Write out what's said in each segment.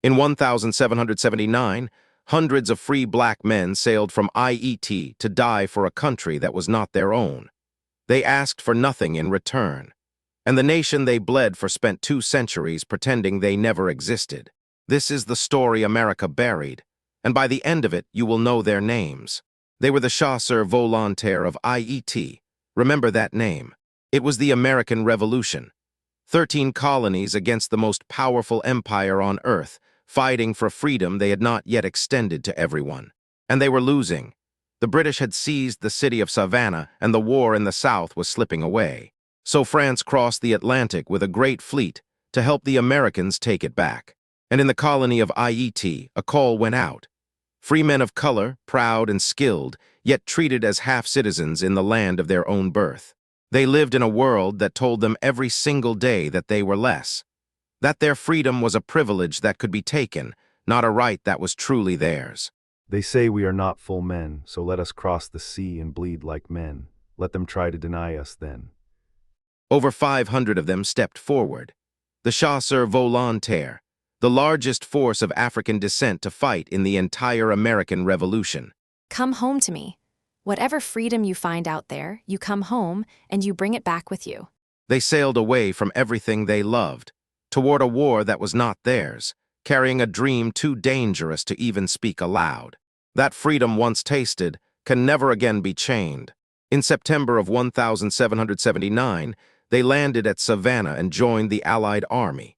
In 1779, hundreds of free black men sailed from Ayiti to die for a country that was not their own. They asked for nothing in return, and the nation they bled for spent 2 centuries pretending they never existed. This is the story America buried, and by the end of it you will know their names. They were the Chasseurs-Volontaires of Ayiti. Remember that name. It was the American Revolution. 13 colonies against the most powerful empire on earth, fighting for freedom they had not yet extended to everyone. And they were losing. The British had seized the city of Savannah, and the war in the South was slipping away. So France crossed the Atlantic with a great fleet to help the Americans take it back. And in the colony of Ayiti, a call went out. Free men of color, proud and skilled, yet treated as half-citizens in the land of their own birth. They lived in a world that told them every single day that they were less, that their freedom was a privilege that could be taken, not a right that was truly theirs. They say we are not full men, so let us cross the sea and bleed like men. Let them try to deny us then. Over 500 of them stepped forward. The Chasseurs-Volontaires, the largest force of African descent to fight in the entire American Revolution. Come home to me. Whatever freedom you find out there, you come home and you bring it back with you. They sailed away from everything they loved, toward a war that was not theirs, carrying a dream too dangerous to even speak aloud. That freedom once tasted can never again be chained. In September of 1779, they landed at Savannah and joined the Allied army.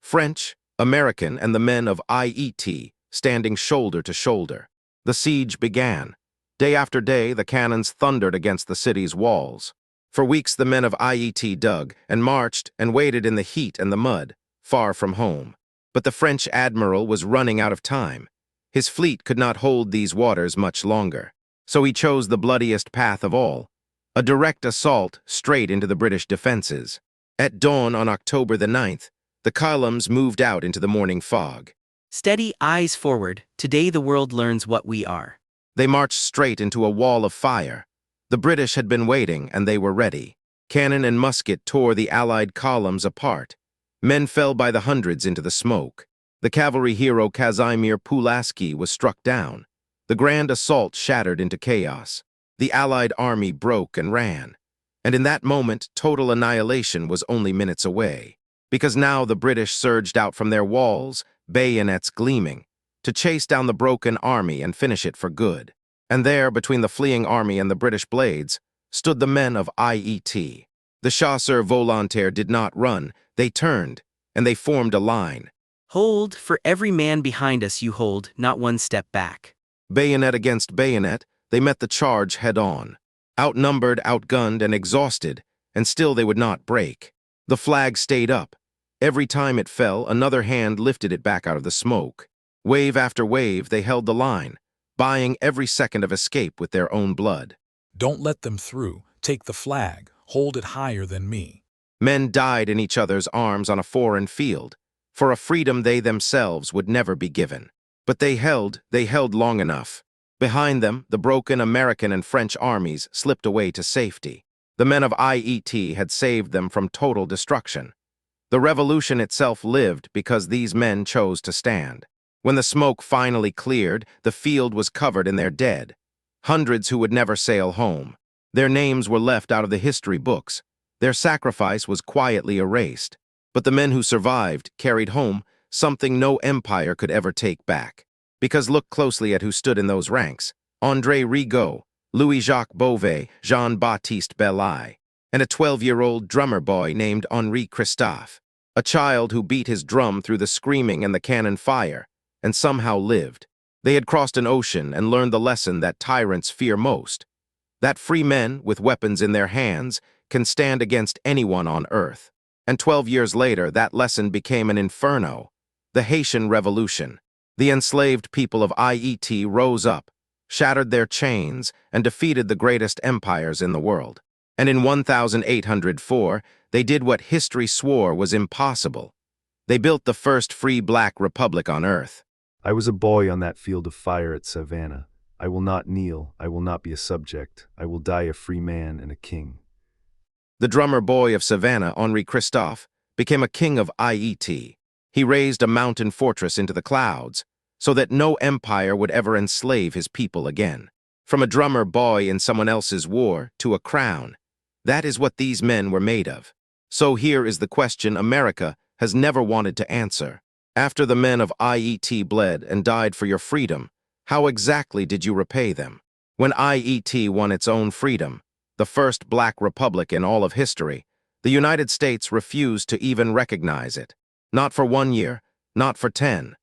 French, American, and the men of Ayiti standing shoulder to shoulder. The siege began. Day after day, the cannons thundered against the city's walls. For weeks, the men of Ayiti dug and marched and waited in the heat and the mud, far from home. But the French admiral was running out of time. His fleet could not hold these waters much longer. So he chose the bloodiest path of all, a direct assault straight into the British defenses. At dawn on October the 9th, the columns moved out into the morning fog. Steady, eyes forward. Today the world learns what we are. They marched straight into a wall of fire. The British had been waiting, and they were ready. Cannon and musket tore the Allied columns apart. Men fell by the hundreds into the smoke. The cavalry hero Casimir Pulaski was struck down. The grand assault shattered into chaos. The Allied army broke and ran. And in that moment, total annihilation was only minutes away. Because now the British surged out from their walls, bayonets gleaming, to chase down the broken army and finish it for good. And there, between the fleeing army and the British blades, stood the men of Ayiti. The Chasseurs-Volontaires did not run, they turned, and they formed a line. Hold, for every man behind us you hold, not one step back. Bayonet against bayonet, they met the charge head-on. Outnumbered, outgunned, and exhausted, and still they would not break. The flag stayed up. Every time it fell, another hand lifted it back out of the smoke. Wave after wave, they held the line, buying every second of escape with their own blood. Don't let them through. Take the flag. Hold it higher than me. Men died in each other's arms on a foreign field, for a freedom they themselves would never be given. But they held long enough. Behind them, the broken American and French armies slipped away to safety. The men of Ayiti had saved them from total destruction. The revolution itself lived because these men chose to stand. When the smoke finally cleared, the field was covered in their dead. Hundreds who would never sail home. Their names were left out of the history books. Their sacrifice was quietly erased. But the men who survived carried home something no empire could ever take back. Because look closely at who stood in those ranks. André Rigaud, Louis-Jacques Beauvais, Jean-Baptiste Bellay, and a 12-year-old drummer boy named Henri Christophe. A child who beat his drum through the screaming and the cannon fire, and somehow lived. They had crossed an ocean and learned the lesson that tyrants fear most. That free men, with weapons in their hands, can stand against anyone on earth. And 12 years later, that lesson became an inferno. The Haitian Revolution. The enslaved people of Ayiti rose up, shattered their chains, and defeated the greatest empires in the world. And in 1804, they did what history swore was impossible. They built the first free black republic on earth. I was a boy on that field of fire at Savannah. I will not kneel, I will not be a subject. I will die a free man and a king. The drummer boy of Savannah, Henri Christophe, became a king of Ayiti. He raised a mountain fortress into the clouds, so that no empire would ever enslave his people again. From a drummer boy in someone else's war to a crown, that is what these men were made of. So here is the question America has never wanted to answer. After the men of Ayiti bled and died for your freedom, how exactly did you repay them? When Ayiti won its own freedom, the first black republic in all of history, the United States refused to even recognize it. Not for 1 year, not for 10.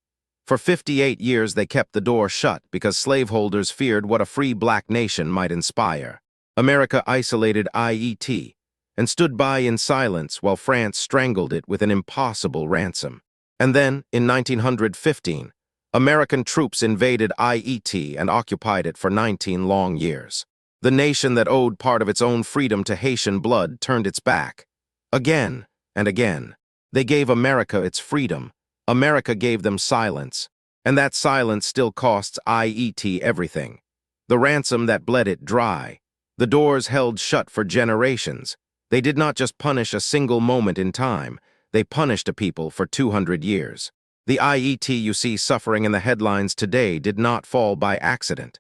For 58 years they kept the door shut because slaveholders feared what a free black nation might inspire. America isolated Ayiti and stood by in silence while France strangled it with an impossible ransom. And then, in 1915, American troops invaded Ayiti and occupied it for 19 long years. The nation that owed part of its own freedom to Haitian blood turned its back. Again and again. They gave America its freedom. America gave them silence. And that silence still costs Ayiti everything. The ransom that bled it dry. The doors held shut for generations. They did not just punish a single moment in time. They punished a people for 200 years. The Ayiti you see suffering in the headlines today did not fall by accident.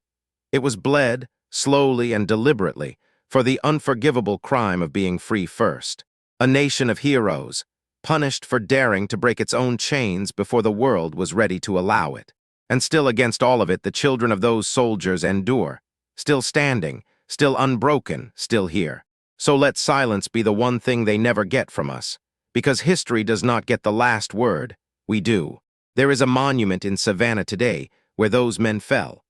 It was bled, slowly and deliberately, for the unforgivable crime of being free first. A nation of heroes, punished for daring to break its own chains before the world was ready to allow it. And still against all of it, the children of those soldiers endure, still standing, still unbroken, still here. So let silence be the one thing they never get from us. Because history does not get the last word, we do. There is a monument in Savannah today where those men fell.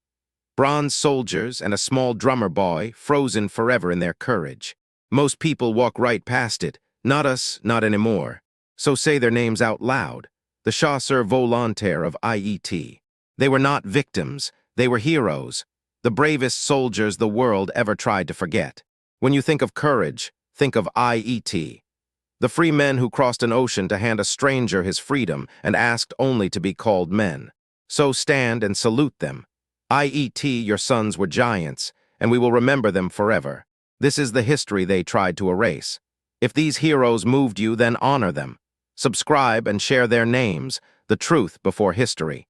Bronze soldiers and a small drummer boy frozen forever in their courage. Most people walk right past it, not us, not anymore. So say their names out loud. The Chasseurs-Volontaires of Ayiti. They were not victims, they were heroes. The bravest soldiers the world ever tried to forget. When you think of courage, think of Ayiti. The free men who crossed an ocean to hand a stranger his freedom and asked only to be called men. So stand and salute them. Ayiti, your sons were giants, and we will remember them forever. This is the history they tried to erase. If these heroes moved you, then honor them. Subscribe and share their names, the truth before history.